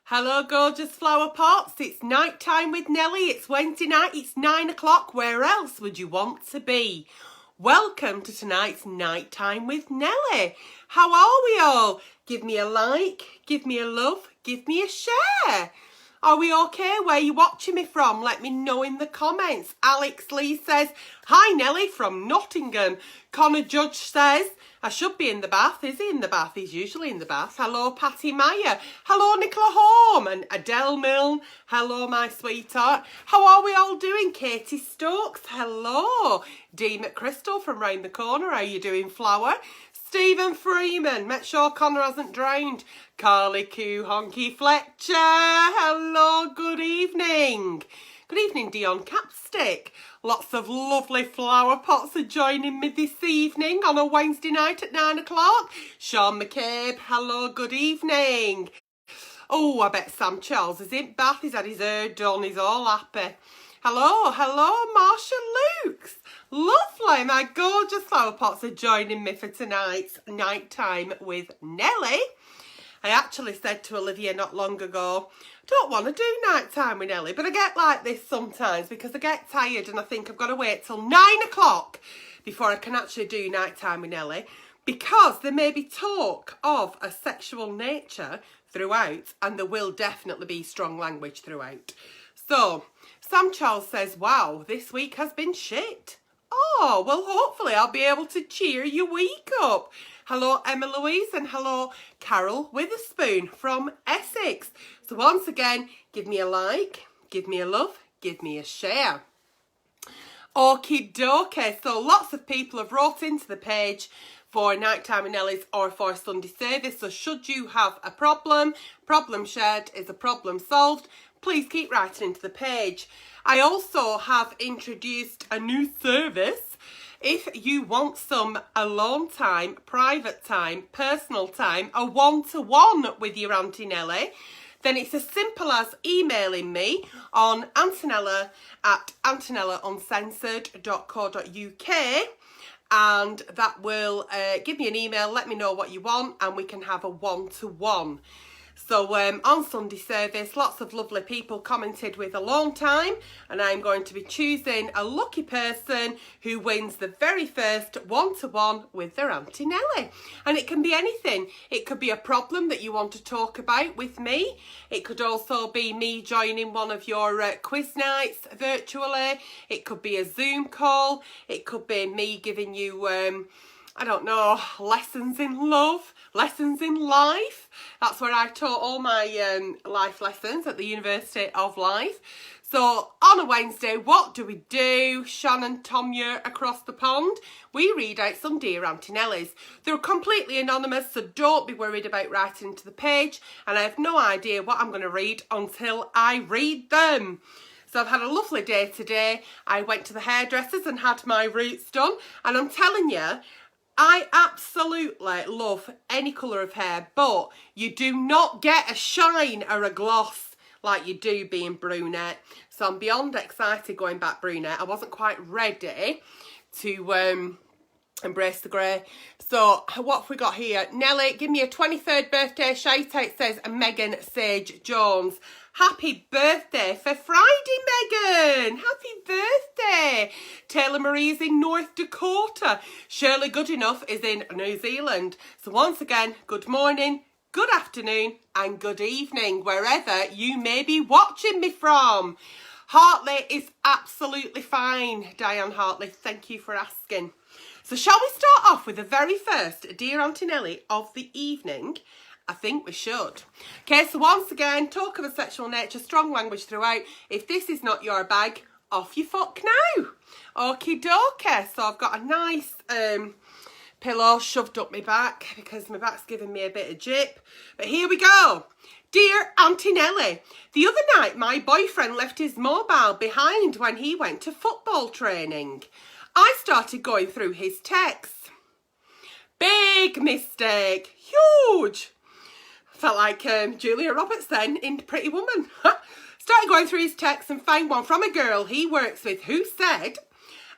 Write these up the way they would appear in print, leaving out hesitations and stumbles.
Hello, gorgeous flower pots. It's night time with Nelly. It's Wednesday night. It's 9 o'clock. Where else would you want to be? Welcome to tonight's night time with Nelly. How are we all? Give me a like, give me a love, give me a share. Are we okay? Where are you watching me from? Let me know in the comments. Alex Lee says, hi Nelly from Nottingham. Connor Judge says, I should be in the bath. Is he in the bath? He's usually in the bath. Hello, Patty Meyer. Hello, Nicola Holm and Adele Milne. Hello, my sweetheart. How are we all doing? Katie Stokes. Hello. Dee McChrystal from round the corner. How are you doing, flower? Stephen Freeman. Make sure Connor hasn't drowned. Carly Q Honky Fletcher. Hello, good evening. Good evening, Dion Capstick. Lots of lovely flower pots are joining me this evening on a Wednesday night at 9 o'clock. Sean McCabe, hello, good evening. Oh, I bet Sam Charles is in bath. He's had his hair done. He's all happy. Hello, Marsha Lukes. Lovely, my gorgeous flower pots are joining me for tonight's night time with Nelly. I actually said to Olivia not long ago, don't want to do night time with Nelly, but I get like this sometimes because I get tired and I think I've got to wait till 9 o'clock before I can actually do night time with Nelly, because there may be talk of a sexual nature throughout and there will definitely be strong language throughout. So Sam Charles says, wow, this week has been shit. Oh, well, hopefully I'll be able to cheer your week up. Hello, Emma Louise, and hello, Carol Witherspoon from Essex. So once again, give me a like, give me a love, give me a share. Okie dokie. So lots of people have wrote into the page for Nighttime with Nelly's or for Sunday service. So should you have a problem shared is a problem solved. Please keep writing into the page. I also have introduced a new service. If you want some alone time, private time, personal time, a one-to-one with your Auntie Nelly, then it's as simple as emailing me on antonella@antonellauncensored.co.uk, and that will give me an email, let me know what you want, and we can have a one-to-one. So on Sunday service, lots of lovely people commented with alone time, and I'm going to be choosing a lucky person who wins the very first one-to-one with their Auntie Nelly. And it can be anything. It could be a problem that you want to talk about with me. It could also be me joining one of your quiz nights virtually. It could be a Zoom call. It could be me giving you I don't know, lessons in love, lessons in life. That's where I taught all my life lessons at the University of Life. So on a Wednesday, what do? Shannon Tomyer across the pond. We read out some Dear Auntie Nellies. They're completely anonymous, so don't be worried about writing into the page. And I have no idea what I'm going to read until I read them. So I've had a lovely day today. I went to the hairdressers and had my roots done. And I'm telling you, I absolutely love any colour of hair, but you do not get a shine or a gloss like you do being brunette. So I'm beyond excited going back brunette. I wasn't quite ready to embrace the grey. So what have we got here? Nelly, give me a 23rd birthday shout out, says Megan Sage Jones. Happy birthday for Friday, Megan. Happy birthday. Taylor Marie's in North Dakota. Shirley Goodenough is in New Zealand. So once again, good morning, good afternoon and good evening, wherever you may be watching me from. Hartley is absolutely fine. Diane Hartley, thank you for asking. So shall we start off with the very first Dear Auntie Nelly of the evening? I think we should. Okay, so once again, talk of a sexual nature, strong language throughout. If this is not your bag, off you fuck now. Okie dokie. So I've got a nice pillow shoved up my back because my back's giving me a bit of jip. But here we go. Dear Auntie Nelly, the other night my boyfriend left his mobile behind when he went to football training. I started going through his texts. Big mistake. Huge. Felt like Julia Roberts then in Pretty Woman. Started going through his texts and found one from a girl he works with who said,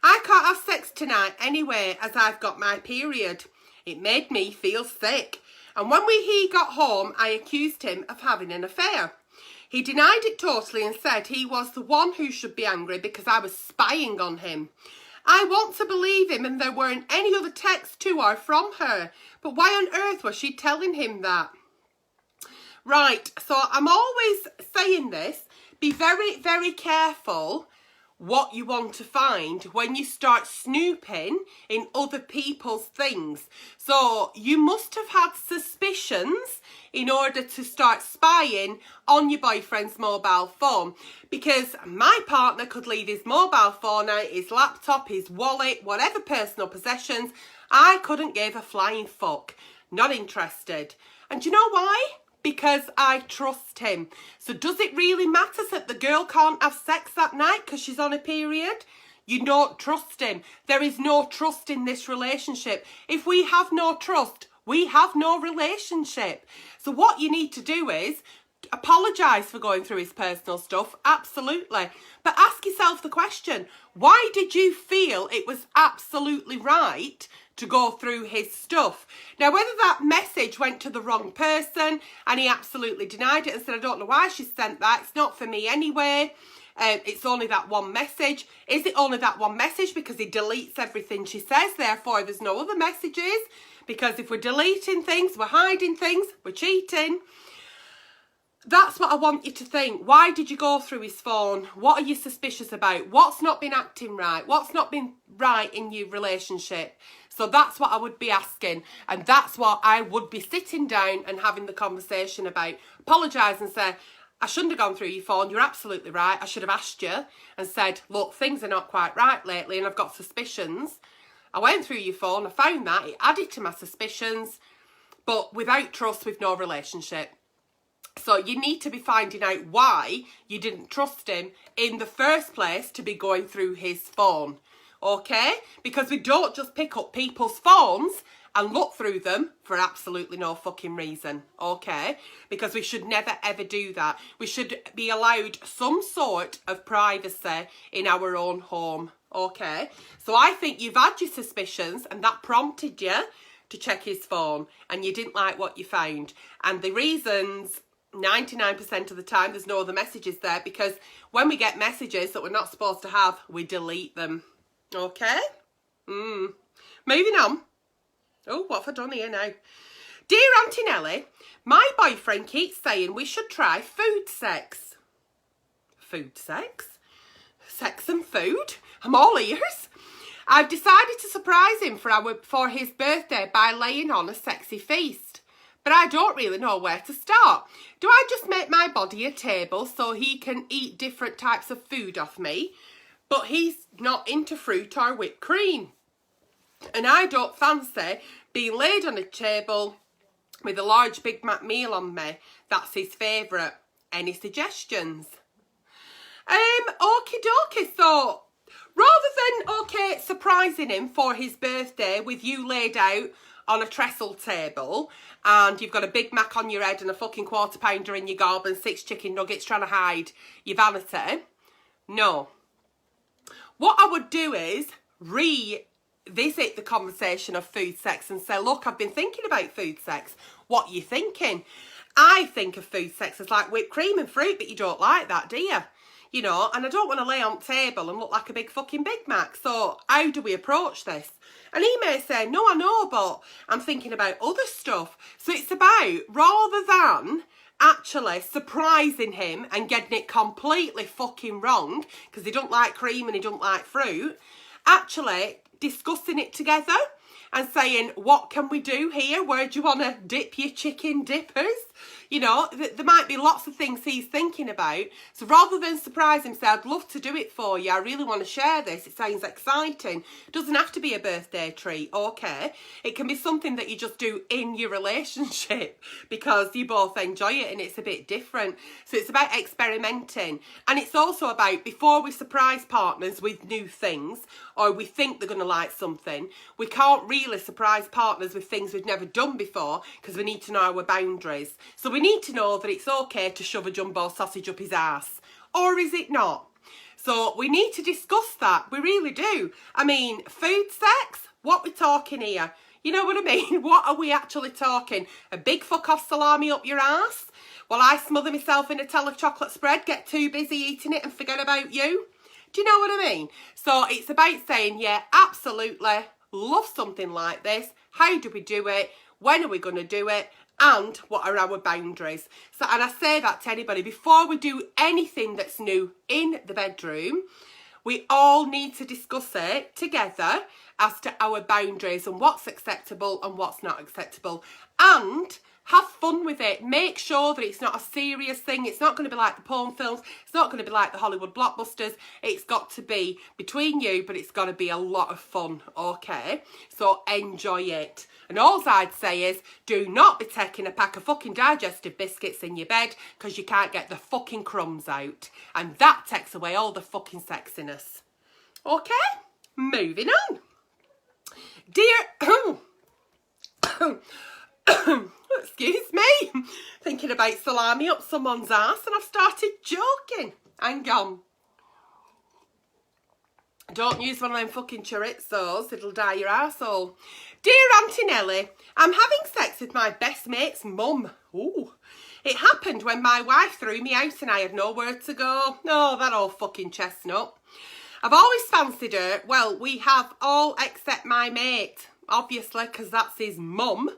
I can't have sex tonight anyway as I've got my period. It made me feel sick. And when he got home, I accused him of having an affair. He denied it totally and said he was the one who should be angry because I was spying on him. I want to believe him and there weren't any other texts to or from her. But why on earth was she telling him that? Right, so I'm always saying this. Be very, very careful what you want to find when you start snooping in other people's things. So you must have had suspicions in order to start spying on your boyfriend's mobile phone, because my partner could leave his mobile phone out, his laptop, his wallet, whatever personal possessions. I couldn't give a flying fuck. Not interested. And do you know why? Because I trust him. So does it really matter that the girl can't have sex that night because she's on a period? You don't trust him. There is no trust in this relationship. If we have no trust, we have no relationship. So what you need to do is apologise for going through his personal stuff, absolutely. But ask yourself the question, why did you feel it was absolutely right to go through his stuff? Now, whether that message went to the wrong person and he absolutely denied it and said, I don't know why she sent that, it's not for me anyway, it's only that one message. Is it only that one message because he deletes everything she says, therefore there's no other messages? Because if we're deleting things, we're hiding things, we're cheating. That's what I want you to think. Why did you go through his phone? What are you suspicious about? What's not been acting right? What's not been right in your relationship? So that's what I would be asking. And that's what I would be sitting down and having the conversation about. Apologise and say, I shouldn't have gone through your phone. You're absolutely right. I should have asked you and said, look, things are not quite right lately and I've got suspicions. I went through your phone. I found that. It added to my suspicions. But without trust, we've no relationship. So you need to be finding out why you didn't trust him in the first place to be going through his phone, okay? Because we don't just pick up people's phones and look through them for absolutely no fucking reason, okay? Because we should never ever do that. We should be allowed some sort of privacy in our own home, okay? So I think you've had your suspicions and that prompted you to check his phone and you didn't like what you found. And the reasons, 99% of the time, there's no other messages there, because when we get messages that we're not supposed to have, we delete them. Okay? Moving on. Oh, what have I done here now? Dear Auntie Nelly, my boyfriend keeps saying we should try food sex. Food sex? Sex and food? I'm all ears. I've decided to surprise him for his birthday by laying on a sexy feast. But I don't really know where to start. Do I just make my body a table so he can eat different types of food off me? But he's not into fruit or whipped cream. And I don't fancy being laid on a table with a large Big Mac meal on me. That's his favourite. Any suggestions? Okie dokie. So, rather than, surprising him for his birthday with you laid out on a trestle table and you've got a Big Mac on your head and a fucking quarter pounder in your gob and 6 chicken nuggets trying to hide your vanity, no. What I would do is revisit the conversation of food sex and say, look, I've been thinking about food sex. What are you thinking? I think of food sex as like whipped cream and fruit, but you don't like that, do you? You know, and I don't want to lay on the table and look like a big fucking Big Mac. So how do we approach this? And he may say, no, I know, but I'm thinking about other stuff. So it's about, rather than actually surprising him and getting it completely fucking wrong, because he don't like cream and he don't like fruit, actually discussing it together and saying, what can we do here? Where do you want to dip your chicken dippers? You know, there might be lots of things he's thinking about. So rather than surprise him, say, I'd love to do it for you. I really want to share this. It sounds exciting. It doesn't have to be a birthday treat, okay? It can be something that you just do in your relationship because you both enjoy it and it's a bit different. So it's about experimenting. And it's also about, before we surprise partners with new things or we think they're going to like something, we can't really surprise partners with things we've never done before because we need to know our boundaries. So we need to know that it's okay to shove a jumbo sausage up his ass. Or is it not? So we need to discuss that. We really do. I mean, food sex? What we're talking here? You know what I mean? What are we actually talking? A big fuck off salami up your ass while I smother myself in a tell of chocolate spread, get too busy eating it and forget about you? Do you know what I mean? So it's about saying, yeah, absolutely, love something like this. How do we do it? When are we going to do it? And what are our boundaries? So, and I say that to anybody, before we do anything that's new in the bedroom, we all need to discuss it together as to our boundaries and what's acceptable and what's not acceptable. And have fun with it. Make sure that it's not a serious thing. It's not going to be like the porn films. It's not going to be like the Hollywood blockbusters. It's got to be between you, but it's got to be a lot of fun, okay? So enjoy it. And all I'd say is, do not be taking a pack of fucking digestive biscuits in your bed because you can't get the fucking crumbs out. And that takes away all the fucking sexiness. Okay? Moving on. Dear... Excuse me. Thinking about salami up someone's ass and I've started joking. Hang on. Don't use one of them fucking chorizos, it'll dye your arsehole. Dear Auntie Nelly, I'm having sex with my best mate's mum. Ooh. It happened when my wife threw me out and I had nowhere to go. Oh, that old fucking chestnut. I've always fancied her. Well, we have all except my mate, obviously, because that's his mum.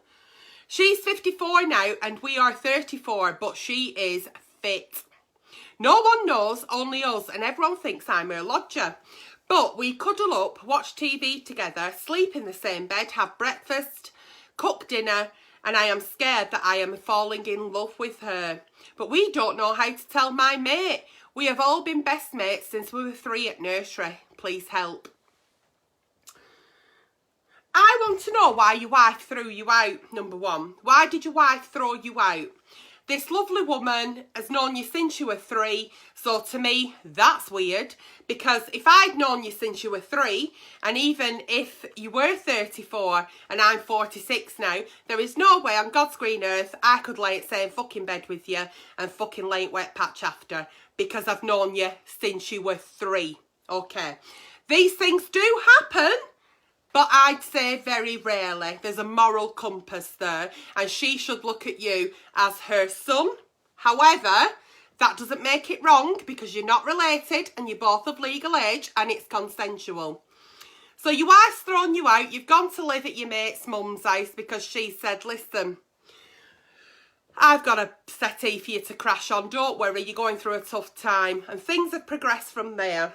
She's 54 now and we are 34, but she is fit. No one knows, only us, and everyone thinks I'm her lodger. But we cuddle up, watch TV together, sleep in the same bed, have breakfast, cook dinner, and I am scared that I am falling in love with her. But we don't know how to tell my mate. We have all been best mates since we were 3 at nursery. Please help. I want to know why your wife threw you out, number one. Why did your wife throw you out? This lovely woman has known you since you were 3, so to me, that's weird. Because if I'd known you since you were 3, and even if you were 34 and I'm 46 now, there is no way on God's green earth I could lay in the same fucking bed with you and fucking lay in wet patch after. Because I've known you since you were 3, okay? These things do happen. But I'd say very rarely. There's a moral compass there and she should look at you as her son. However, that doesn't make it wrong because you're not related and you're both of legal age and it's consensual. So your wife's thrown you out. You've gone to live at your mate's mum's house because she said, listen, I've got a settee for you to crash on. Don't worry, you're going through a tough time. And things have progressed from there.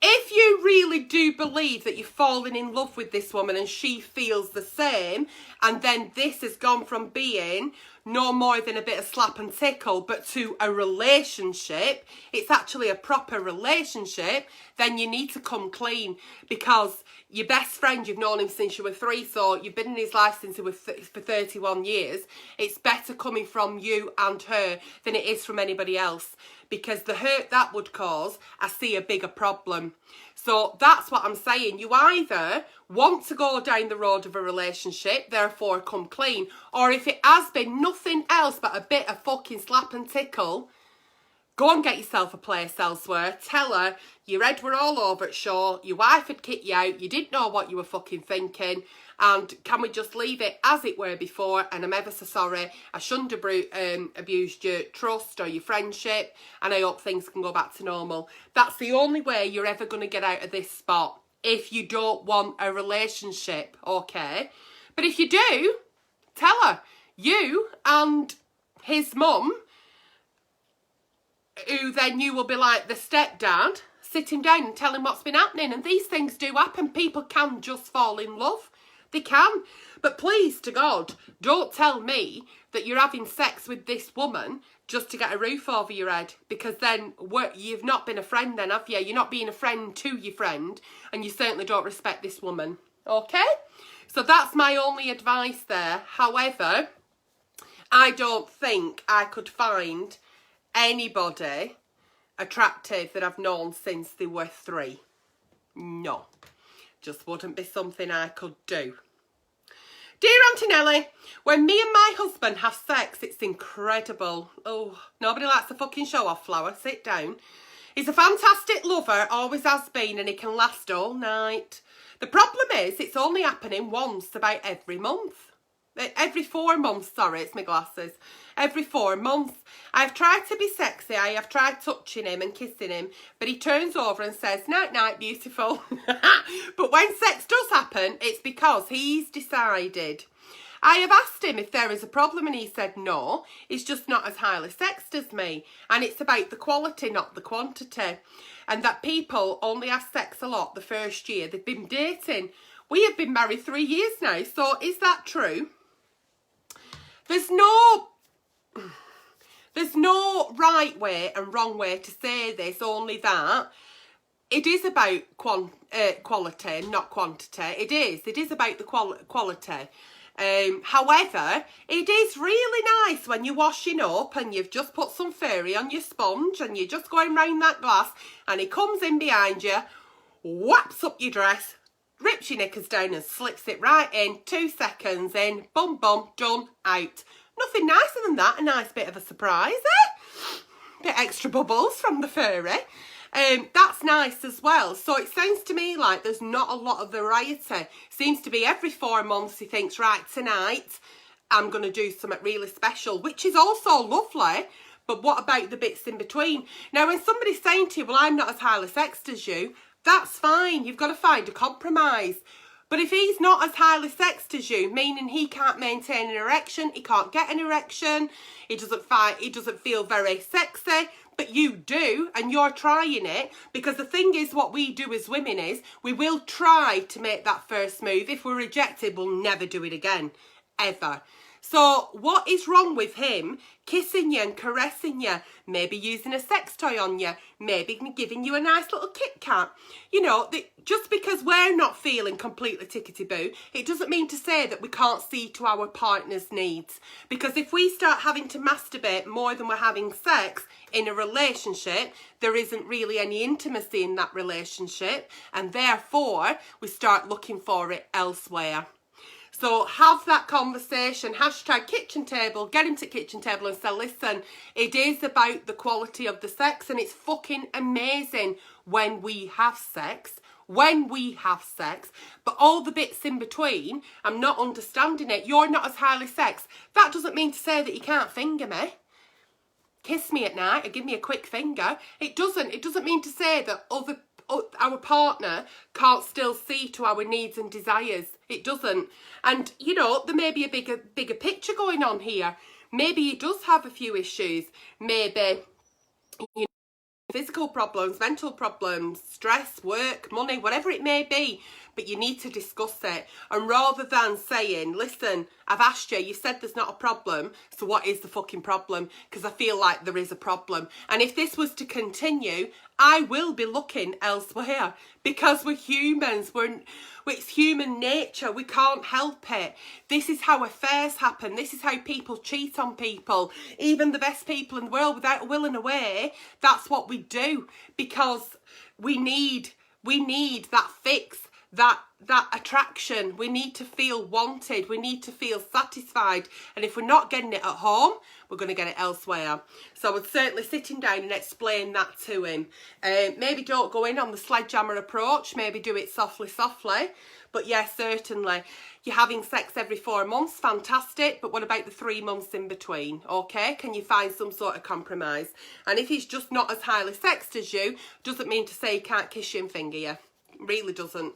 If you really do believe that you've fallen in love with this woman and she feels the same, and then this has gone from being no more than a bit of slap and tickle, but to a relationship, it's actually a proper relationship, then you need to come clean because your best friend, you've known him since you were 3, so you've been in his life since he was for 31 years. It's better coming from you and her than it is from anybody else because the hurt that would cause, I see a bigger problem. So that's what I'm saying. You either want to go down the road of a relationship, therefore come clean, or if it has been nothing else but a bit of fucking slap and tickle, go and get yourself a place elsewhere. Tell her your head were all over it, sure, your wife had kicked you out, you didn't know what you were fucking thinking, and can we just leave it as it were before, and I'm ever so sorry, I shouldn't have abused your trust or your friendship, and I hope things can go back to normal. That's the only way you're ever going to get out of this spot, if you don't want a relationship, okay? But if you do, tell her, you and his mum, who then you will be like the stepdad, sit him down and tell him what's been happening. And these things do happen. People can just fall in love. They can. But please to God, don't tell me that you're having sex with this woman just to get a roof over your head. Because then you've not been a friend then, have you? You're not being a friend to your friend. And you certainly don't respect this woman. Okay? So that's my only advice there. However, I don't think I could find anybody attractive that I've known since they were 3. No. Just wouldn't be something I could do. Dear Auntie Nelly, when me and my husband have sex, it's incredible. Oh, nobody likes a fucking show off flower. Sit down. He's a fantastic lover, always has been, and he can last all night. The problem is it's only happening once about every month. Every 4 months, sorry, it's my glasses. Every 4 months. I've tried to be sexy. I have tried touching him and kissing him. But he turns over and says, night, night, beautiful. But when sex does happen, it's because he's decided. I have asked him if there is a problem and he said no. He's just not as highly sexed as me. And it's about the quality, not the quantity. And that people only have sex a lot the first year they've been dating. We have been married 3 years now. So is that true? There's no right way and wrong way to say this, only that it is about quality, not quantity. It is about the quality. However, it is really nice when you're washing up and you've just put some fairy on your sponge and you're just going round that glass and he comes in behind you, whaps up your dress, rips your knickers down and slips it right in, 2 seconds in, bum bum, done, out. Nothing nicer than that, a nice bit of a surprise, eh? Bit extra bubbles from the furry. That's nice as well. So it sounds to me like there's not a lot of variety. Seems to be every 4 months he thinks, right, tonight I'm going to do something really special, which is also lovely. But what about the bits in between? Now, when somebody's saying to you, well, I'm not as highly sexed as you, that's fine. You've got to find a compromise. But if he's not as highly sexed as you, meaning he can't maintain an erection, he can't get an erection, he doesn't feel very sexy, but you do, and you're trying it, because the thing is, what we do as women is, we will try to make that first move. If we're rejected, we'll never do it again, ever. So what is wrong with him kissing you and caressing you, maybe using a sex toy on you, maybe giving you a nice little Kit Kat? You know, just because we're not feeling completely tickety-boo, it doesn't mean to say that we can't see to our partner's needs. Because if we start having to masturbate more than we're having sex in a relationship, there isn't really any intimacy in that relationship, and therefore we start looking for it elsewhere. So have that conversation, hashtag kitchen table, get him to kitchen table and say, listen, it is about the quality of the sex, and it's fucking amazing when we have sex, but all the bits in between, I'm not understanding it. You're not as highly sexed. That doesn't mean to say that you can't finger me. Kiss me at night or give me a quick finger. It doesn't mean to say that our partner can't still see to our needs and desires. It doesn't. And, you know, there may be a bigger picture going on here. Maybe he does have a few issues. Maybe, you know, physical problems, mental problems, stress, work, money, whatever it may be. But you need to discuss it. And rather than saying, listen, I've asked you, you said there's not a problem, so what is the fucking problem? Because I feel like there is a problem. And if this was to continue, I will be looking elsewhere. Because we're humans, it's human nature, we can't help it. This is how affairs happen, this is how people cheat on people. Even the best people in the world, without a will and a way, that's what we do. Because we need that fix. That attraction. We need to feel wanted. We need to feel satisfied. And if we're not getting it at home, we're going to get it elsewhere. So I would certainly sit him down and explain that to him. Maybe don't go in on the sledgehammer approach. Maybe do it softly. But yes, certainly. You're having sex every 4 months. Fantastic. But what about the 3 months in between? Okay? Can you find some sort of compromise? And if he's just not as highly sexed as you, doesn't mean to say he can't kiss you and finger you. Really doesn't.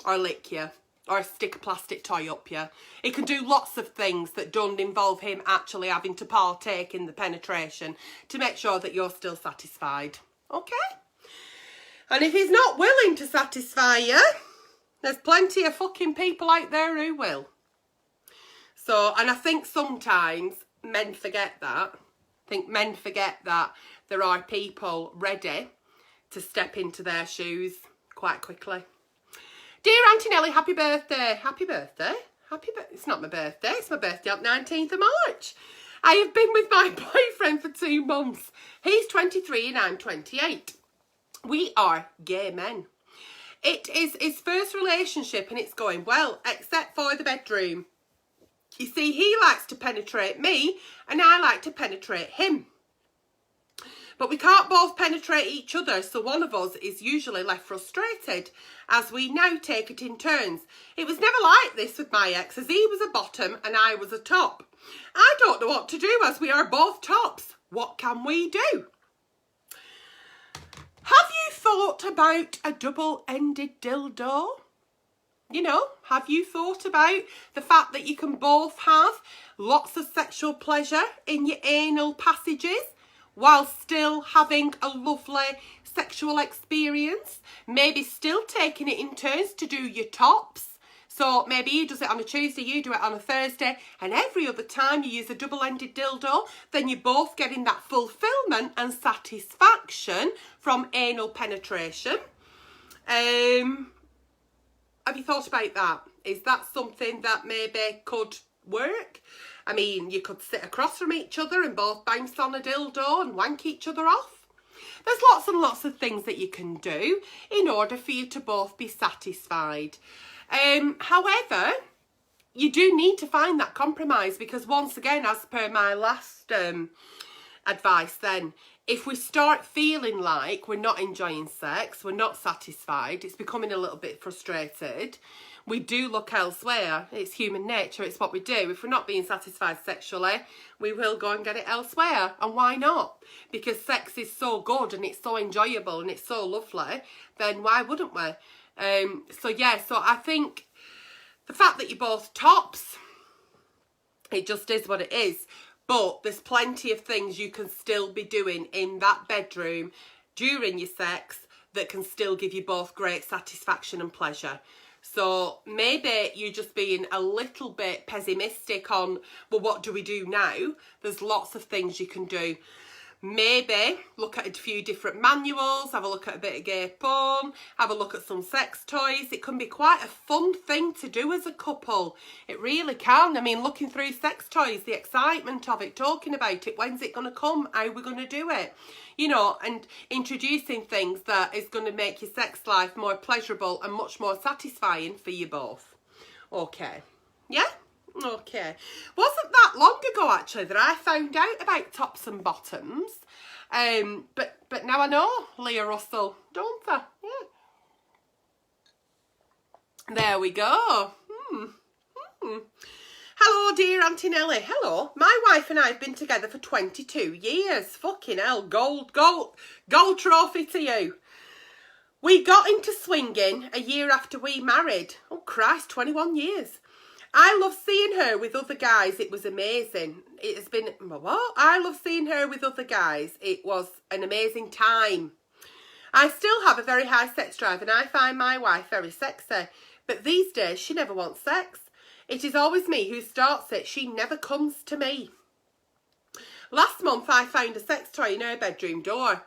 Or lick you, or stick a plastic toy up you. He can do lots of things that don't involve him actually having to partake in the penetration to make sure that you're still satisfied. Okay? And if he's not willing to satisfy you, there's plenty of fucking people out there who will. So, and I think sometimes men forget that. I think men forget that there are people ready to step into their shoes quite quickly. Dear Auntie Nelly, happy birthday. Happy birthday? It's not my birthday. It's my birthday on 19th of March. I have been with my boyfriend for 2 months. He's 23 and I'm 28. We are gay men. It is his first relationship and it's going well, except for the bedroom. You see, he likes to penetrate me and I like to penetrate him. But we can't both penetrate each other, so one of us is usually left frustrated, as we now take it in turns. It was never like this with my ex, as he was a bottom and I was a top. I don't know what to do, as we are both tops. What can we do? Have you thought about a double-ended dildo? You know, have you thought about the fact that you can both have lots of sexual pleasure in your anal passages while still having a lovely sexual experience? Maybe still taking it in turns to do your tops. So maybe he does it on a Tuesday, you do it on a Thursday, and every other time you use a double-ended dildo, then you're both getting that fulfillment and satisfaction from anal penetration. Have you thought about that? Is that something that maybe could work? I mean, you could sit across from each other and both bounce on a dildo and wank each other off. There's lots and lots of things that you can do in order for you to both be satisfied. However, you do need to find that compromise, because once again, as per my last advice then, if we start feeling like we're not enjoying sex, we're not satisfied, it's becoming a little bit frustrated, we do look elsewhere. It's human nature, it's what we do. If we're not being satisfied sexually, we will go and get it elsewhere. And why not? Because sex is so good and it's so enjoyable and it's so lovely, then why wouldn't we? So I think the fact that you're both tops, it just is what it is. But there's plenty of things you can still be doing in that bedroom during your sex that can still give you both great satisfaction and pleasure. So maybe you're just being a little bit pessimistic on, well, what do we do now? There's lots of things you can do. Maybe look at a few different manuals, have a look at a bit of gay porn, have a look at some sex toys. It can be quite a fun thing to do as a couple. It really can. I mean, looking through sex toys, the excitement of it, talking about it, when's it going to come, how we're going to do it, you know, and introducing things that is going to make your sex life more pleasurable and much more satisfying for you both. Okay. Yeah? Okay. Wasn't that long ago actually that I found out about tops and bottoms. But now I know, Leah Russell, don't I? Yeah. There we go. Hello, dear Auntie Nelly. Hello. My wife and I have been together for 22 years. Fucking hell, gold trophy to you. We got into swinging a year after we married. Oh Christ, 21 years. I love seeing her with other guys. It was amazing. It has been, what? I love seeing her with other guys. It was an amazing time. I still have a very high sex drive and I find my wife very sexy. But these days, she never wants sex. It is always me who starts it. She never comes to me. Last month, I found a sex toy in her bedroom door.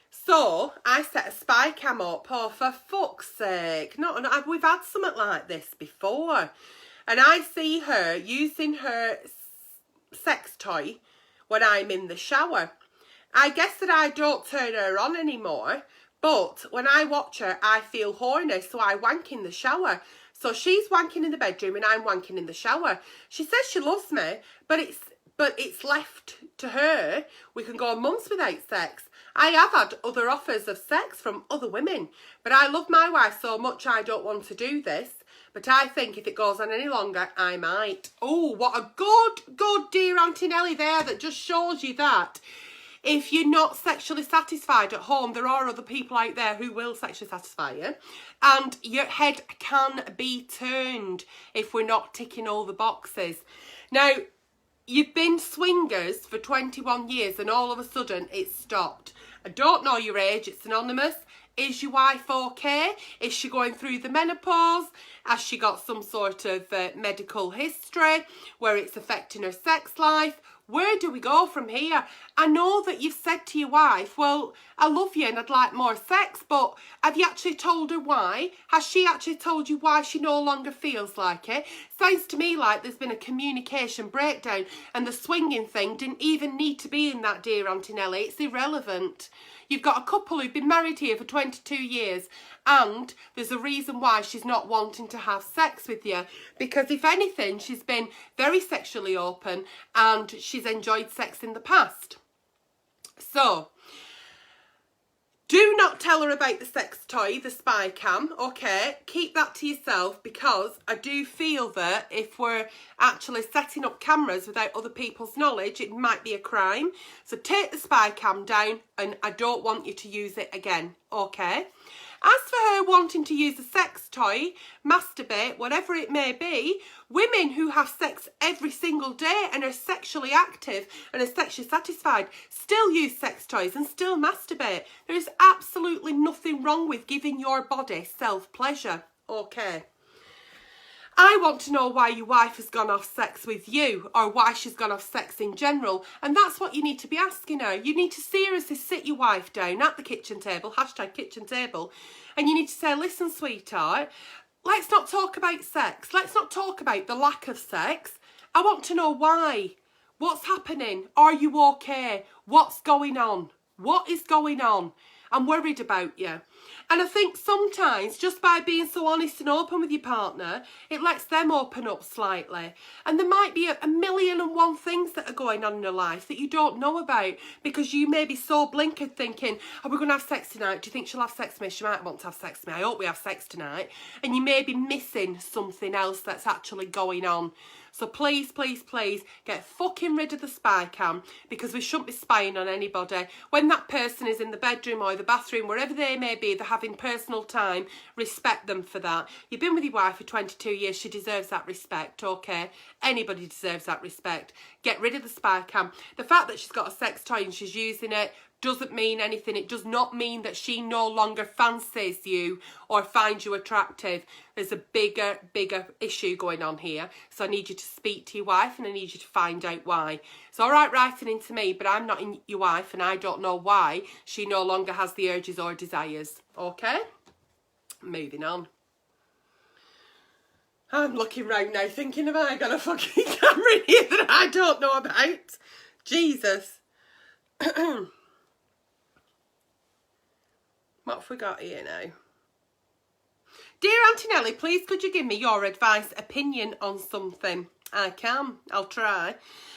So, I set a spy cam up. Oh, for fuck's sake. We've had something like this before. And I see her using her sex toy when I'm in the shower. I guess that I don't turn her on anymore, but when I watch her, I feel horny, so I wank in the shower. So she's wanking in the bedroom and I'm wanking in the shower. She says she loves me, but it's left to her. We can go months without sex. I have had other offers of sex from other women, but I love my wife so much I don't want to do this. But I think if it goes on any longer, I might. Oh, what a good dear Auntie Nelly there that just shows you that if you're not sexually satisfied at home, there are other people out there who will sexually satisfy you. And your head can be turned if we're not ticking all the boxes. Now, you've been swingers for 21 years and all of a sudden it's stopped. I don't know your age, it's anonymous. Is your wife okay? Is she going through the menopause? Has she got some sort of medical history where it's affecting her sex life? Where do we go from here? I know that you've said to your wife, well, I love you and I'd like more sex, but have you actually told her why? Has she actually told you why she no longer feels like it? Sounds to me like there's been a communication breakdown and the swinging thing didn't even need to be in that, dear Auntie Nelly. It's irrelevant. You've got a couple who've been married here for 22 years and there's a reason why she's not wanting to have sex with you. Because if anything, she's been very sexually open and she's enjoyed sex in the past. So, Do not tell her about the sex toy, the spy cam, okay? Keep that to yourself, because I do feel that if we're actually setting up cameras without other people's knowledge, it might be a crime. So take the spy cam down, and I don't want you to use it again, okay? As for her wanting to use a sex toy, masturbate, whatever it may be, women who have sex every single day and are sexually active and are sexually satisfied still use sex toys and still masturbate. There is absolutely nothing wrong with giving your body self-pleasure, okay? I want to know why your wife has gone off sex with you, or why she's gone off sex in general, and that's what you need to be asking her. You need to seriously sit your wife down at the kitchen table, hashtag kitchen table, and you need to say, listen, sweetheart, let's not talk about sex. Let's not talk about the lack of sex. I want to know why. What's happening? Are you okay? What's going on? What is going on? I'm worried about you. And I think sometimes just by being so honest and open with your partner, it lets them open up slightly. And there might be a million and one things that are going on in your life that you don't know about, because you may be so blinkered thinking, are we going to have sex tonight? Do you think she'll have sex with me? She might want to have sex with me. I hope we have sex tonight. And you may be missing something else that's actually going on. So please, please, please get fucking rid of the spy cam, because we shouldn't be spying on anybody. When that person is in the bedroom or the bathroom, wherever they may be, they're having personal time, respect them for that. You've been with your wife for 22 years, she deserves that respect, okay? Anybody deserves that respect. Get rid of the spy cam. The fact that she's got a sex toy and she's using it doesn't mean anything. It does not mean that she no longer fancies you or finds you attractive. There's a bigger issue going on here. So I need you to speak to your wife, and I need you to find out why. It's all right writing into me, but I'm not your wife, and I don't know why she no longer has the urges or desires. Okay? Moving on. I'm looking round now thinking, have I got a fucking camera in here that I don't know about? Jesus. What have we got here now? Dear Auntie Nelly, please could you give me your advice, opinion on something? I can. I'll try.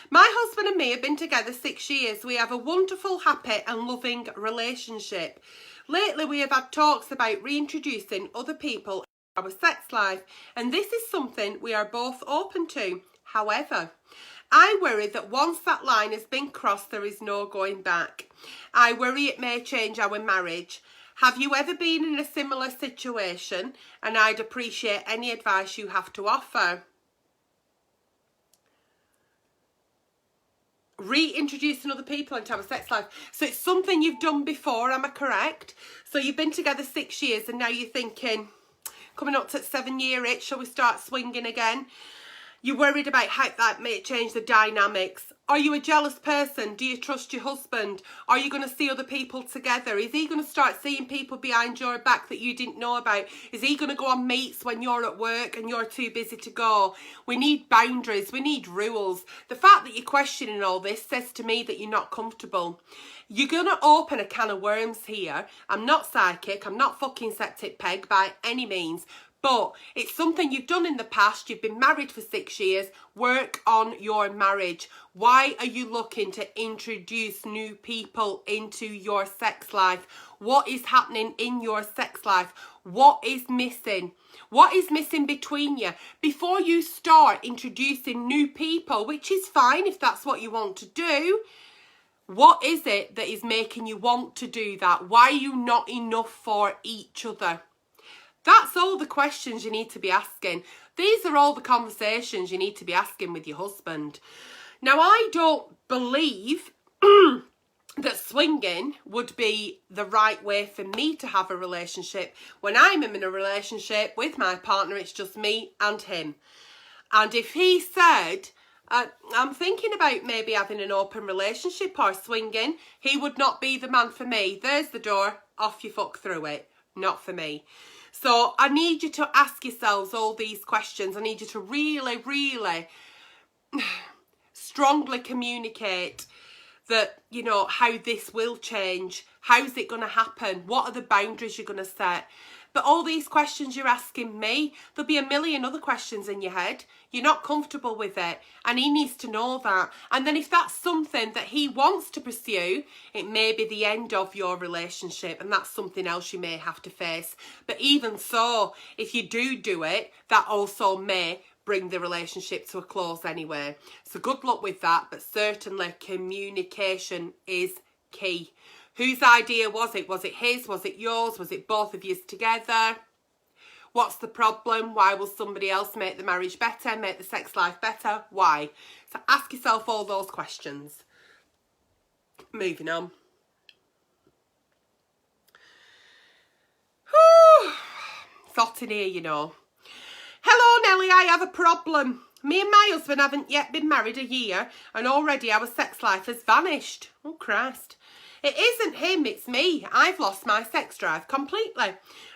My husband and me have been together 6 years. We have a wonderful, happy and loving relationship. Lately, we have had talks about reintroducing other people in our sex life, and this is something we are both open to. However, I worry that once that line has been crossed, there is no going back. I worry it may change our marriage. Have you ever been in a similar situation? And I'd appreciate any advice you have to offer. Reintroducing other people into our sex life. So it's something you've done before, am I correct? So you've been together 6 years and now you're thinking, coming up to 7 year itch, shall we start swinging again? You're worried about how that may change the dynamics. Are you a jealous person? Do you trust your husband? Are you going to see other people together? Is he going to start seeing people behind your back that you didn't know about? Is he going to go on meets when you're at work and you're too busy to go? We need boundaries. We need rules. The fact that you're questioning all this says to me that you're not comfortable. You're going to open a can of worms here. I'm not psychic. I'm not fucking septic peg by any means. But it's something you've done in the past. You've been married for 6 years. Work on your marriage. Why are you looking to introduce new people into your sex life? What is happening in your sex life? What is missing? What is missing between you? Before you start introducing new people, which is fine if that's what you want to do, what is it that is making you want to do that? Why are you not enough for each other? That's all the questions you need to be asking. These are all the conversations you need to be asking with your husband. Now, I don't believe that swinging would be the right way for me to have a relationship. When I'm in a relationship with my partner, it's just me and him. And if he said, I'm thinking about maybe having an open relationship or swinging, he would not be the man for me. There's the door, off you fuck through it. Not for me. So I need you to ask yourselves all these questions. I need you to really, really strongly communicate that, you know, how this will change. How's it going to happen? What are the boundaries you're going to set? But all these questions you're asking me, there'll be a million other questions in your head. You're not comfortable with it, and he needs to know that. And then if that's something that he wants to pursue, it may be the end of your relationship, and that's something else you may have to face. But even so, if you do it, that also may bring the relationship to a close anyway. So good luck with that, but certainly communication is key. Whose idea was it? Was it his? Was it yours? Was it both of yous together? What's the problem? Why will somebody else make the marriage better, make the sex life better? Why? So ask yourself all those questions. Moving on. It's hot in here, you know. Hello, Nelly, I have a problem. Me and my husband haven't yet been married a year, and already our sex life has vanished. Oh, Christ. It isn't him, it's me. I've lost my sex drive completely.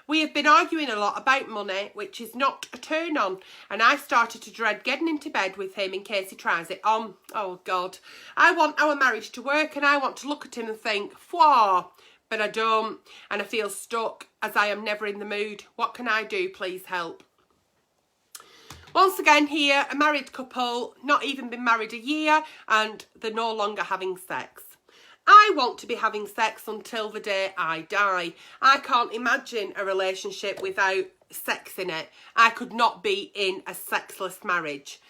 We have been arguing a lot about money, which is not a turn on, and I started to dread getting into bed with him in case he tries it on. Oh, God. I want our marriage to work, and I want to look at him and think, "Fwah," but I don't, and I feel stuck as I am never in the mood. What can I do? Please help. Once again here, a married couple, not even been married a year, and they're no longer having sex. I want to be having sex until the day I die. I can't imagine a relationship without sex in it. I could not be in a sexless marriage.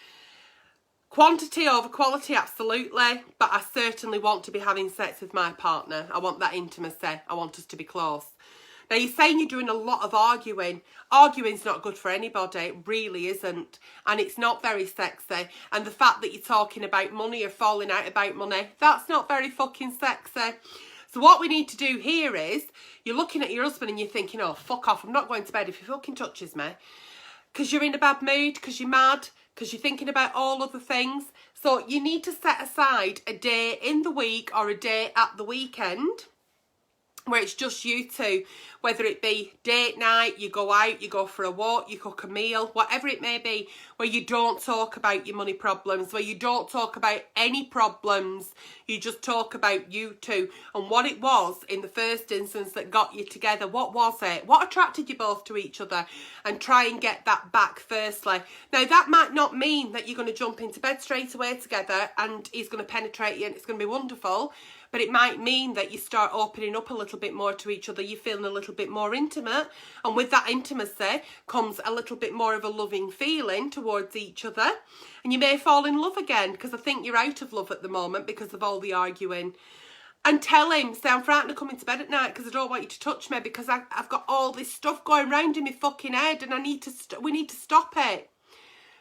Quantity over quality, absolutely, but I certainly want to be having sex with my partner. I want that intimacy. I want us to be close. Now, you're saying you're doing a lot of arguing. Arguing's not good for anybody. It really isn't. And it's not very sexy. And the fact that you're talking about money or falling out about money, that's not very fucking sexy. So what we need to do here is, you're looking at your husband and you're thinking, oh, fuck off, I'm not going to bed if he fucking touches me. Because you're in a bad mood, because you're mad, because you're thinking about all other things. So you need to set aside a day in the week or a day at the weekend where it's just you two, whether it be date night, you go out, you go for a walk, you cook a meal, whatever it may be, where you don't talk about your money problems, where you don't talk about any problems, you just talk about you two and what it was in the first instance that got you together. What was it? What attracted you both to each other? And try and get that back firstly. Now, that might not mean that you're going to jump into bed straight away together and he's going to penetrate you and it's going to be wonderful. But it might mean that you start opening up a little bit more to each other. You're feeling a little bit more intimate. And with that intimacy comes a little bit more of a loving feeling towards each other. And you may fall in love again, because I think you're out of love at the moment because of all the arguing. And tell him, say, I'm frightened of coming to bed at night because I don't want you to touch me because I've got all this stuff going round in my fucking head and I need to we need to stop it.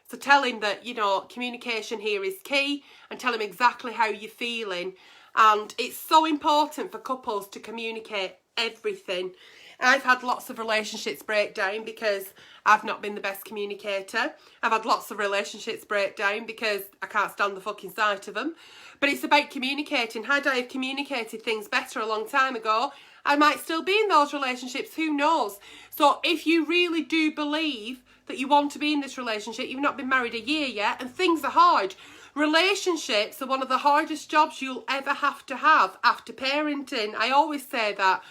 So tell him that, you know, communication here is key, and tell him exactly how you're feeling. And it's so important for couples to communicate everything. I've had lots of relationships break down because I've not been the best communicator. I've had lots of relationships break down because I can't stand the fucking sight of them. But it's about communicating. Had I have communicated things better a long time ago, I might still be in those relationships. Who knows? So if you really do believe that you want to be in this relationship, you've not been married a year yet, and things are hard. Relationships are one of the hardest jobs you'll ever have to have after parenting. I always say that.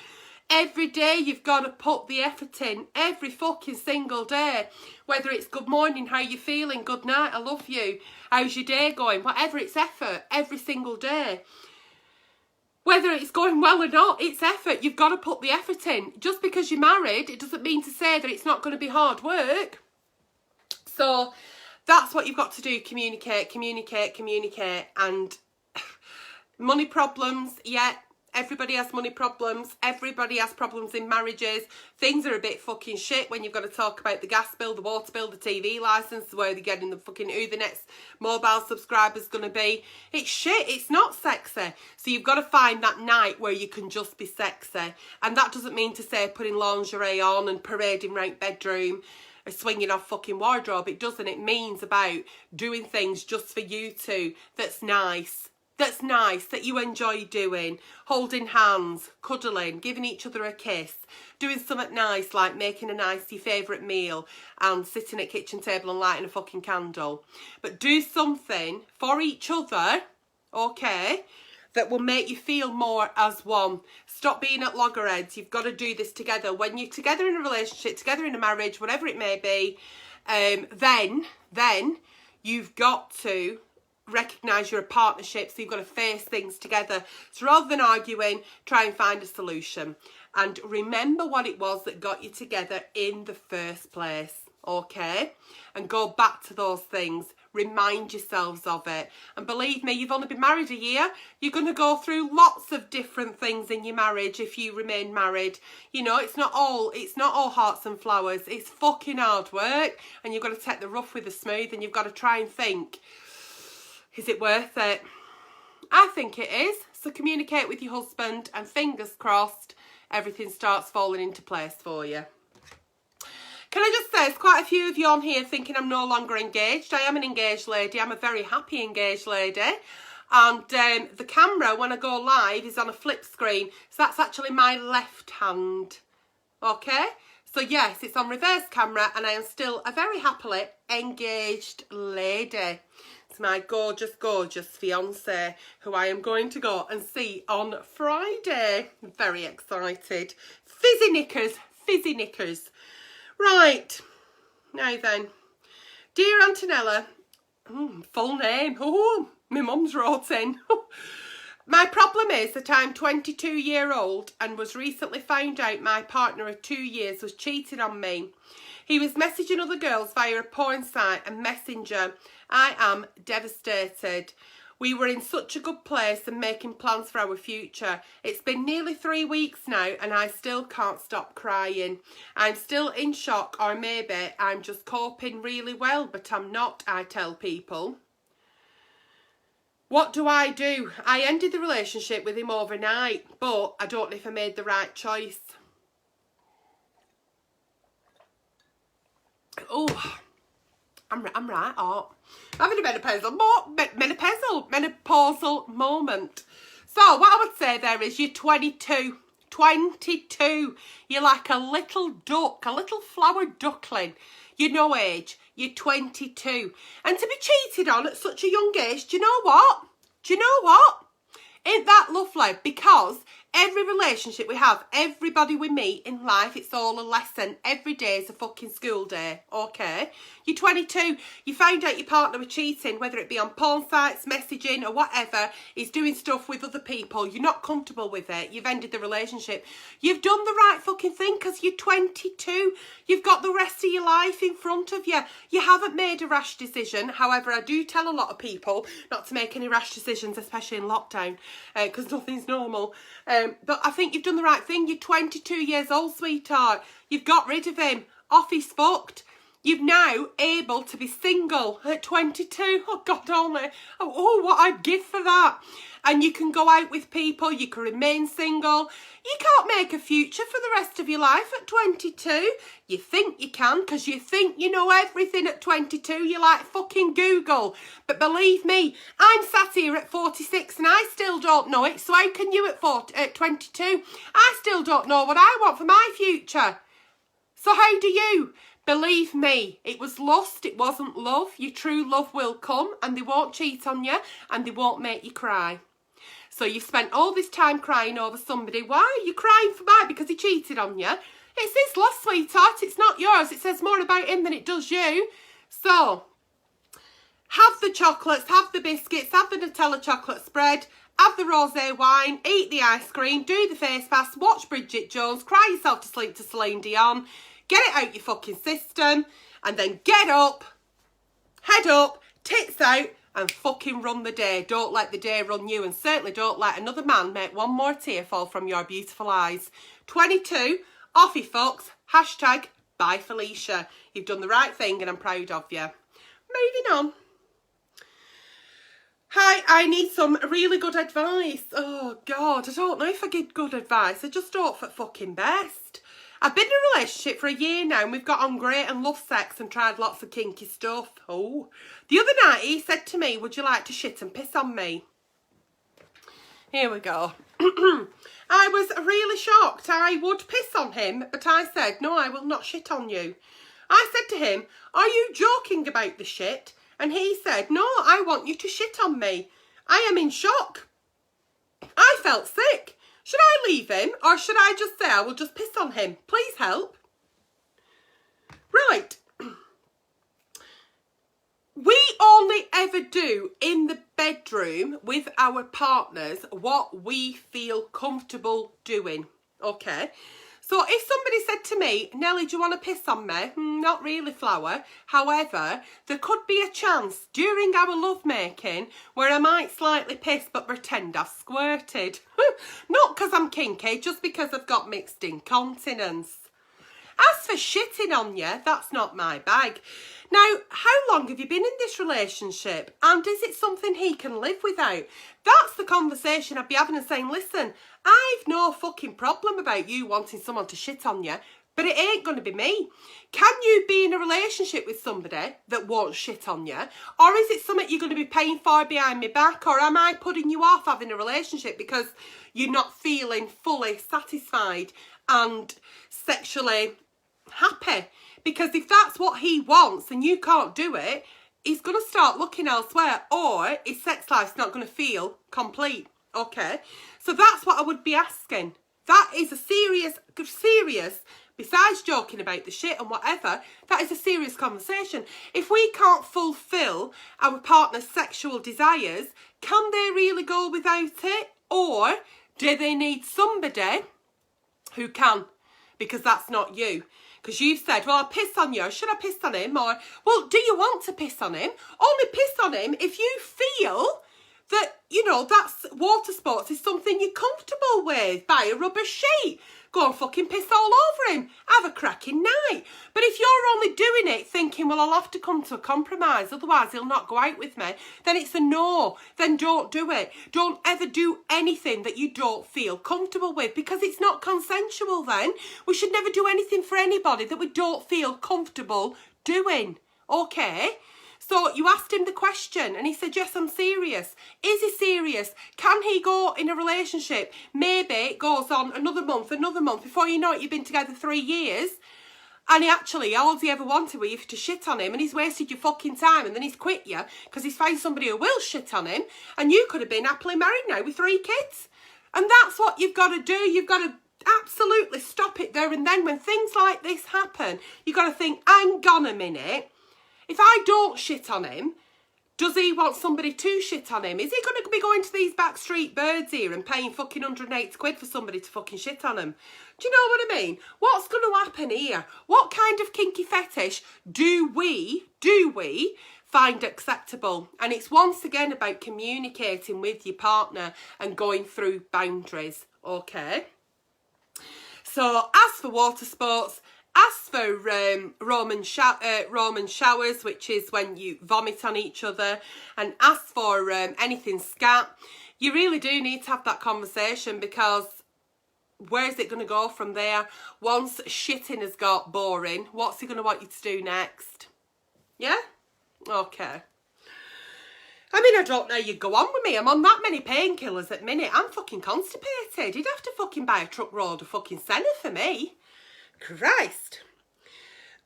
Every day you've got to put the effort in. Every fucking single day. Whether it's good morning, how you feeling, good night, I love you, how's your day going, whatever, it's effort every single day. Whether it's going well or not, it's effort. You've got to put the effort in. Just because you're married, it doesn't mean to say that it's not going to be hard work. So that's what you've got to do. Communicate, communicate, communicate. And money problems, yeah, everybody has money problems. Everybody has problems in marriages. Things are a bit fucking shit when you've got to talk about the gas bill, the water bill, the TV licence, where they're getting the fucking, who the next mobile subscriber's going to be. It's shit. It's not sexy. So you've got to find that night where you can just be sexy. And that doesn't mean to say putting lingerie on and parading round bedroom, swinging off fucking wardrobe. It doesn't. It means about doing things just for you two that's nice. That's nice, that you enjoy doing. Holding hands, cuddling, giving each other a kiss, doing something nice like making a nice your favourite meal and sitting at kitchen table and lighting a fucking candle. But do something for each other, okay, that will make you feel more as one. Stop being at loggerheads. You've got to do this together. When you're together in a relationship, together in a marriage, whatever it may be, then you've got to recognise you're a partnership, so you've got to face things together. So rather than arguing, try and find a solution. And remember what it was that got you together in the first place, okay? And go back to those things. Remind yourselves of it. And believe me, you've only been married a year. You're going to go through lots of different things in your marriage if you remain married. You know, it's not all hearts and flowers. It's fucking hard work. And you've got to take the rough with the smooth, and you've got to try and think, is it worth it? I think it is. So communicate with your husband, and fingers crossed, everything starts falling into place for you. Can I just say, there's quite a few of you on here thinking I'm no longer engaged. I am an engaged lady. I'm a very happy engaged lady. And the camera, when I go live, is on a flip screen. So that's actually my left hand. Okay? So yes, it's on reverse camera, and I am still a very happily engaged lady. It's my gorgeous, gorgeous fiance, who I am going to go and see on Friday. I'm very excited. Fizzy knickers, fizzy knickers. Right, now then, dear Antonella, full name, oh, my mum's wrote in. My problem is that I'm 22-year-old and was recently found out my partner of 2 years was cheating on me. He was messaging other girls via a porn site and Messenger. I am devastated. We were in such a good place and making plans for our future. It's been nearly 3 weeks now and I still can't stop crying. I'm still in shock, or maybe I'm just coping really well, but I'm not, I tell people. What do? I ended the relationship with him overnight, but I don't know if I made the right choice. Oh, I'm right. Oh, I'm having a menopausal moment. So what I would say there is, you're 22. 22. You're like a little duck, a little flower duckling. You're no age. You're 22. And to be cheated on at such a young age, do you know what? Do you know what? Ain't that lovely? Because every relationship we have, everybody we meet in life, it's all a lesson. Every day is a fucking school day, okay? You're 22, you find out your partner was cheating, whether it be on porn sites, messaging or whatever, he's doing stuff with other people, you're not comfortable with it, you've ended the relationship. You've done the right fucking thing because you're 22, you've got the rest of your life in front of you. You haven't made a rash decision. However, I do tell a lot of people not to make any rash decisions, especially in lockdown, because nothing's normal. But I think you've done the right thing. You're 22 years old, sweetheart. You've got rid of him. Off he's fucked. You're now able to be single at 22. Oh, God only. Oh, what I'd give for that. And you can go out with people. You can remain single. You can't make a future for the rest of your life at 22. You think you can because you think you know everything at 22. You're like fucking Google. But believe me, I'm sat here at 46 and I still don't know it. So how can you at 22? I still don't know what I want for my future. So how do you? Believe me, it was lust, it wasn't love. Your true love will come and they won't cheat on you and they won't make you cry. So you've spent all this time crying over somebody. Why are you crying for mine? Because he cheated on you. It's his loss, sweetheart. It's not yours. It says more about him than it does you. So, have the chocolates, have the biscuits, have the Nutella chocolate spread, have the rosé wine, eat the ice cream, do the face mask, watch Bridget Jones, cry yourself to sleep to Celine Dion, get it out your fucking system, and then get up, head up, tits out, and fucking run the day. Don't let the day run you, and certainly don't let another man make one more tear fall from your beautiful eyes. 22, off he fucks, hashtag bye Felicia. You've done the right thing and I'm proud of you. Moving on. Hi, I need some really good advice. Oh God, I don't know if I give good advice. I just hope for fucking best. I've been in a relationship for a year now and we've got on great and loved sex and tried lots of kinky stuff. Oh, the other night he said to me, would you like to shit and piss on me? Here we go. I was really shocked. I would piss on him, but I said, no, I will not shit on you. I said to him, are you joking about the shit? And he said, no, I want you to shit on me. I am in shock. I felt sick. Should I leave him or should I just say I will just piss on him? Please help. Right. We only ever do in the bedroom with our partners what we feel comfortable doing. Okay. So if somebody said to me, Nelly, do you want to piss on me? Not really, Flower. However, there could be a chance during our lovemaking where I might slightly piss but pretend I've squirted. Not because I'm kinky, just because I've got mixed incontinence. As for shitting on you, that's not my bag. Now, how long have you been in this relationship? And is it something he can live without? That's the conversation I'd be having and saying, listen, I've no fucking problem about you wanting someone to shit on you, but it ain't going to be me. Can you be in a relationship with somebody that won't shit on you? Or is it something you're going to be paying for behind my back? Or am I putting you off having a relationship because you're not feeling fully satisfied and sexually happy? Because if that's what he wants and you can't do it, he's going to start looking elsewhere, or his sex life's not going to feel complete. Okay, so that's what I would be asking. That is a serious, besides joking about the shit and whatever, that is a serious conversation. If we can't fulfill our partner's sexual desires, can they really go without it? Or do they need somebody who can? Because that's not you. Because you've said, well, I'll piss on you. Should I piss on him? Or, well, do you want to piss on him? Only piss on him if you feel that, you know, that's water sports is something you're comfortable with. Buy a rubber sheet. Go and fucking piss all over him. Have a cracking night. But if you're only doing it thinking, well, I'll have to come to a compromise, otherwise he'll not go out with me, then it's a no. Then don't do it. Don't ever do anything that you don't feel comfortable with, because it's not consensual then. We should never do anything for anybody that we don't feel comfortable doing. Okay? So you asked him the question and he said, yes, I'm serious. Is he serious? Can he go in a relationship? Maybe it goes on another month. Before you know it, you've been together 3 years. And all he ever wanted was you to shit on him, and he's wasted your fucking time, and then he's quit you because he's found somebody who will shit on him, and you could have been happily married now with 3 kids. And that's what you've got to do. You've got to absolutely stop it there and then. When things like this happen, you've got to think, hang on a minute. If I don't shit on him, does he want somebody to shit on him? Is he going to be going to these backstreet birds here and paying fucking 180 quid for somebody to fucking shit on him? Do you know what I mean? What's going to happen here? What kind of kinky fetish do we find acceptable? And it's once again about communicating with your partner and going through boundaries, okay? So as for water sports, as for Roman showers, which is when you vomit on each other, and as for anything scat, you really do need to have that conversation, because where's it going to go from there? Once shitting has got boring, what's he going to want you to do next? Yeah? Okay. I mean, I don't know, you'd go on with me. I'm on that many painkillers at the minute. I'm fucking constipated. You'd have to fucking buy a truckload of fucking senna for me. Christ.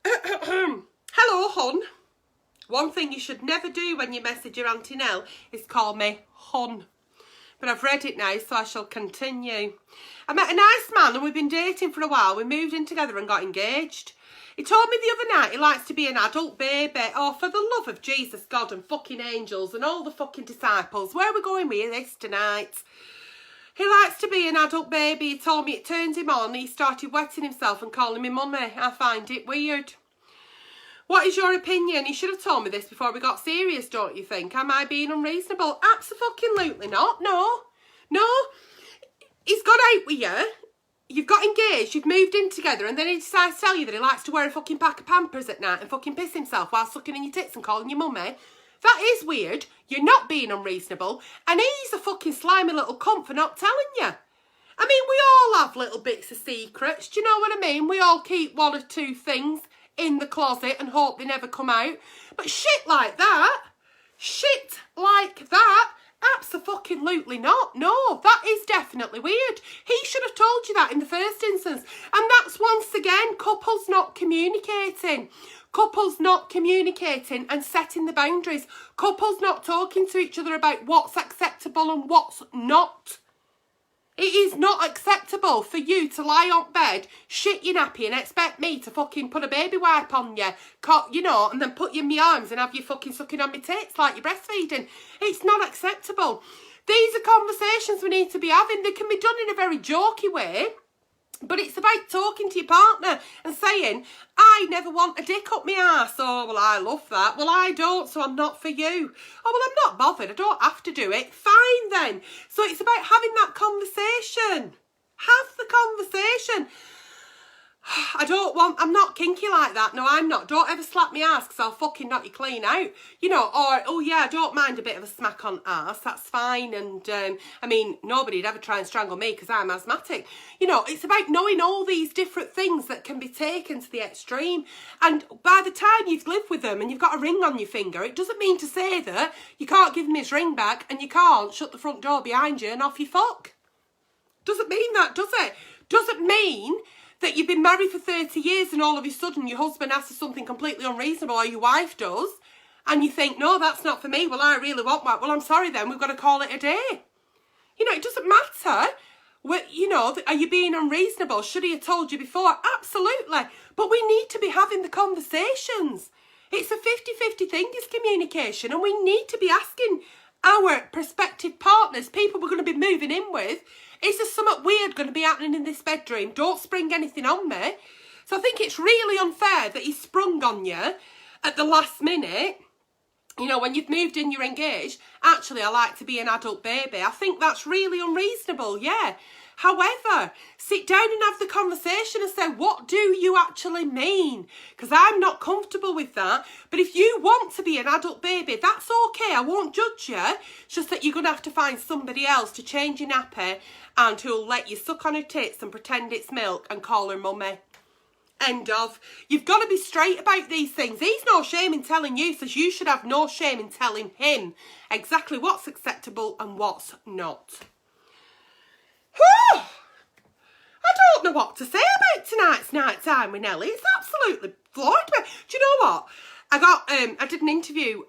Hello, hon. One thing you should never do when you message your Auntie Nell is call me hon. But I've read it now, so I shall continue. I met a nice man and we've been dating for a while. We moved in together and got engaged. He told me the other night he likes to be an adult baby. Oh, for the love of Jesus, God and fucking angels and all the fucking disciples. Where are we going with this tonight? He likes to be an adult baby. He told me it turned him on. He started wetting himself and calling me mummy. I find it weird. What is your opinion? He should have told me this before we got serious, don't you think? Am I being unreasonable? Absolutely not. No. He's got out with you. You've got engaged. You've moved in together. And then he decides to tell you that he likes to wear a fucking pack of Pampers at night and fucking piss himself while sucking in your tits and calling you mummy. That is weird. You're not being unreasonable. And he's a fucking slimy little cunt for not telling you. I mean, we all have little bits of secrets. Do you know what I mean? We all keep 1 or 2 things in the closet and hope they never come out. But shit like that, absolutely not. No, that is definitely weird. He should have told you that in the first instance. And that's once again couples not communicating. Couples not communicating and setting the boundaries. Couples not talking to each other about what's acceptable and what's not. It is not acceptable for you to lie on bed, shit your nappy and expect me to fucking put a baby wipe on you, you know, and then put you in my arms and have you fucking sucking on my tits like you're breastfeeding. It's not acceptable. These are conversations we need to be having. They can be done in a very jokey way, but it's about talking to your partner and saying, I never want a dick up my arse. Oh, well, I love that. Well, I don't, so I'm not for you. Oh, well, I'm not bothered. I don't have to do it. Fine, then. So it's about having that conversation. Have the conversation. I'm not kinky like that. No, I'm not. Don't ever slap me ass because I'll fucking knock you clean out. You know, or, oh yeah, I don't mind a bit of a smack on arse. That's fine. And, I mean, nobody'd ever try and strangle me because I'm asthmatic. You know, it's about knowing all these different things that can be taken to the extreme. And by the time you've lived with them and you've got a ring on your finger, it doesn't mean to say that you can't give him his ring back and you can't shut the front door behind you and off you fuck. Doesn't mean that, does it? Doesn't mean that you've been married for 30 years and all of a sudden your husband asks something completely unreasonable or your wife does and you think, no, that's not for me. Well, I really want that. Well, I'm sorry then, we've got to call it a day. You know, it doesn't matter. You know, are you being unreasonable? Should he have told you before? Absolutely. But we need to be having the conversations. It's a 50-50 thing, this communication, and we need to be asking our prospective partners, people we're going to be moving in with, is there something weird going to be happening in this bedroom? Don't spring anything on me. So I think it's really unfair that he sprung on you at the last minute. You know, when you've moved in, you're engaged. Actually, I like to be an adult baby. I think that's really unreasonable, yeah. However, sit down and have the conversation and say, what do you actually mean? Because I'm not comfortable with that. But if you want to be an adult baby, that's okay. I won't judge you. It's just that you're going to have to find somebody else to change your nappy and who'll let you suck on her tits and pretend it's milk and call her mummy. End of. You've got to be straight about these things. He's no shame in telling you, so you should have no shame in telling him exactly what's acceptable and what's not. I don't know what to say about tonight's night time with Nelly. It's absolutely floored me. Do you know what? I did an interview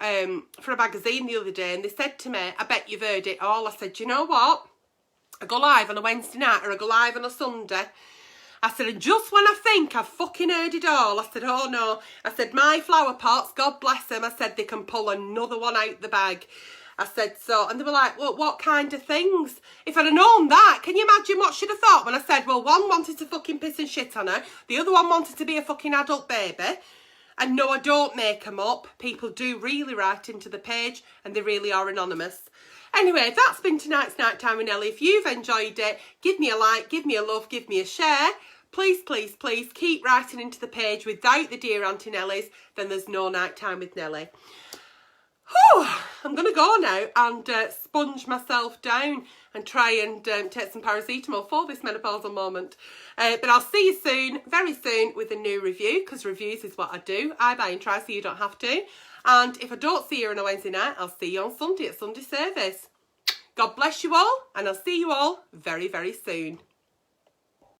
for a magazine the other day and they said to me, I bet you've heard it all. I said, do you know what? I go live on a Wednesday night or I go live on a Sunday. I said, and just when I think I've fucking heard it all, I said, oh no. I said, my flower pots, God bless them. I said, they can pull another one out the bag. I said, so, and they were like, well, what kind of things? If I'd have known that, can you imagine what she'd have thought when I said, well, one wanted to fucking piss and shit on her, the other one wanted to be a fucking adult baby. And no, I don't make them up. People do really write into the page and they really are anonymous. Anyway, that's been tonight's Nighttime with Nelly. If you've enjoyed it, give me a like, give me a love, give me a share. Please, please, please keep writing into the page. Without the Dear Auntie Nellies, then there's no Nighttime with Nelly. Whew, I'm going to go now and sponge myself down and try and take some paracetamol for this menopausal moment. But I'll see you soon, very soon, with a new review, because reviews is what I do. I buy and try so you don't have to. And if I don't see you on a Wednesday night, I'll see you on Sunday at Sunday service. God bless you all, and I'll see you all very, very soon.